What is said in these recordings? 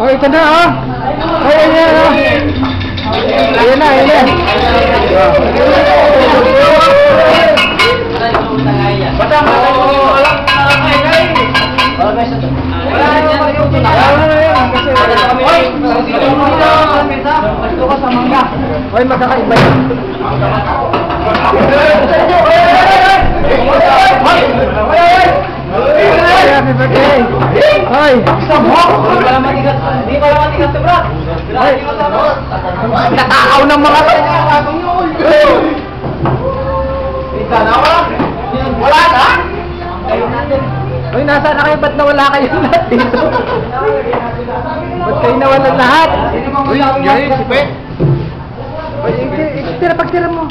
Oh, ito na, oh. Oh, ayan, oh. Ayan na, ayan na. Batang, walang kay. Hoy, magkakaiba yun. Happy birthday! Hoy! Hindi pala matigas to, bro. Natakaw ng mga Wala na? Hoy, nasaan na kayo? Ba't nawala kayo lahat dito? Ba't kayo nawala lahat? Uy, yun, si Pe. Pagtira mo.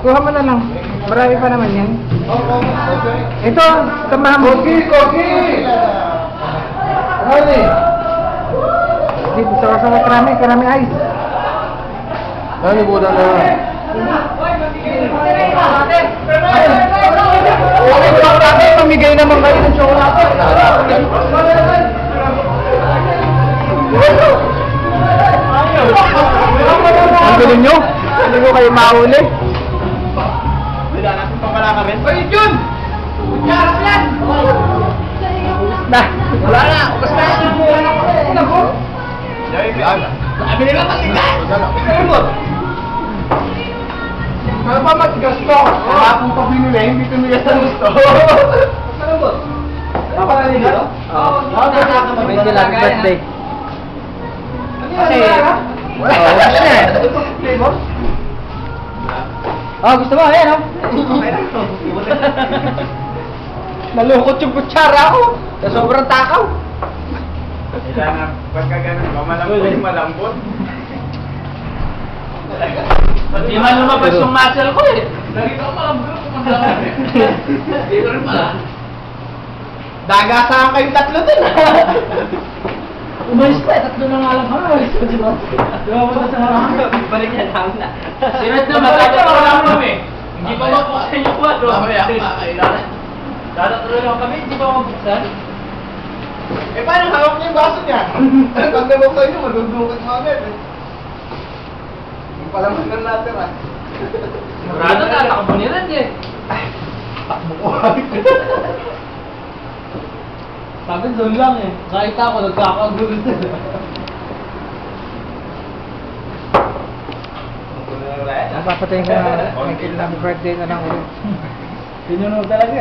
Kuha mo na lang. Marami pa naman yan. Ito, samahan mo. Koki! Ano ni? Dito sa karami ice. Ano ni Buda na? Pamigay naman kayo ng chocolate. Ang gulo nyo? Hindi ko kayo mahuli. Wala natin pang kalakarin. Ay, yun! Yarap yan! Na. Wala na! Ubus na! Ano po? Sabi nila matigas! Ano pa matigas to? Kahapon pa binili, hindi tumigas na gusto. Ano po? Napaka nila? Oo. May happy birthday. Kasi... ubus na eh. Oh, gusto mo? Ayan, oh. Nalukot yung kutsara ko. Sa sobrang takaw. Kailangan, pagka ganun, malambot. Hindi man lumabas yung muscle ko eh. Nakita ko malambot ko malambot. Hindi ko rin pala. Dagasahan kayong tatlo din. Umalis pa eh, tatlo na nga lang kami. Umalis pa diba? Diba mo na sa harap? Balik niya lang na. Sinet na matapos ko lang kami. Hindi pa mabuksan yung kwadro. Mamaya kailangan. Dadatuloy lang kami, hindi pa mabuksan. Eh, paano hawak niya yung baso niya? Pag nabuksan niyo, madudukot mo agad eh. Yung palaman na natin ah. Murado na, takbo ni Red eh. Takbo ko. Sabi doon lang eh. Kahit ako, nagkakagulo din. Napapatayin ko na. Happy birthday na lang ulit. Pinuno talaga eh.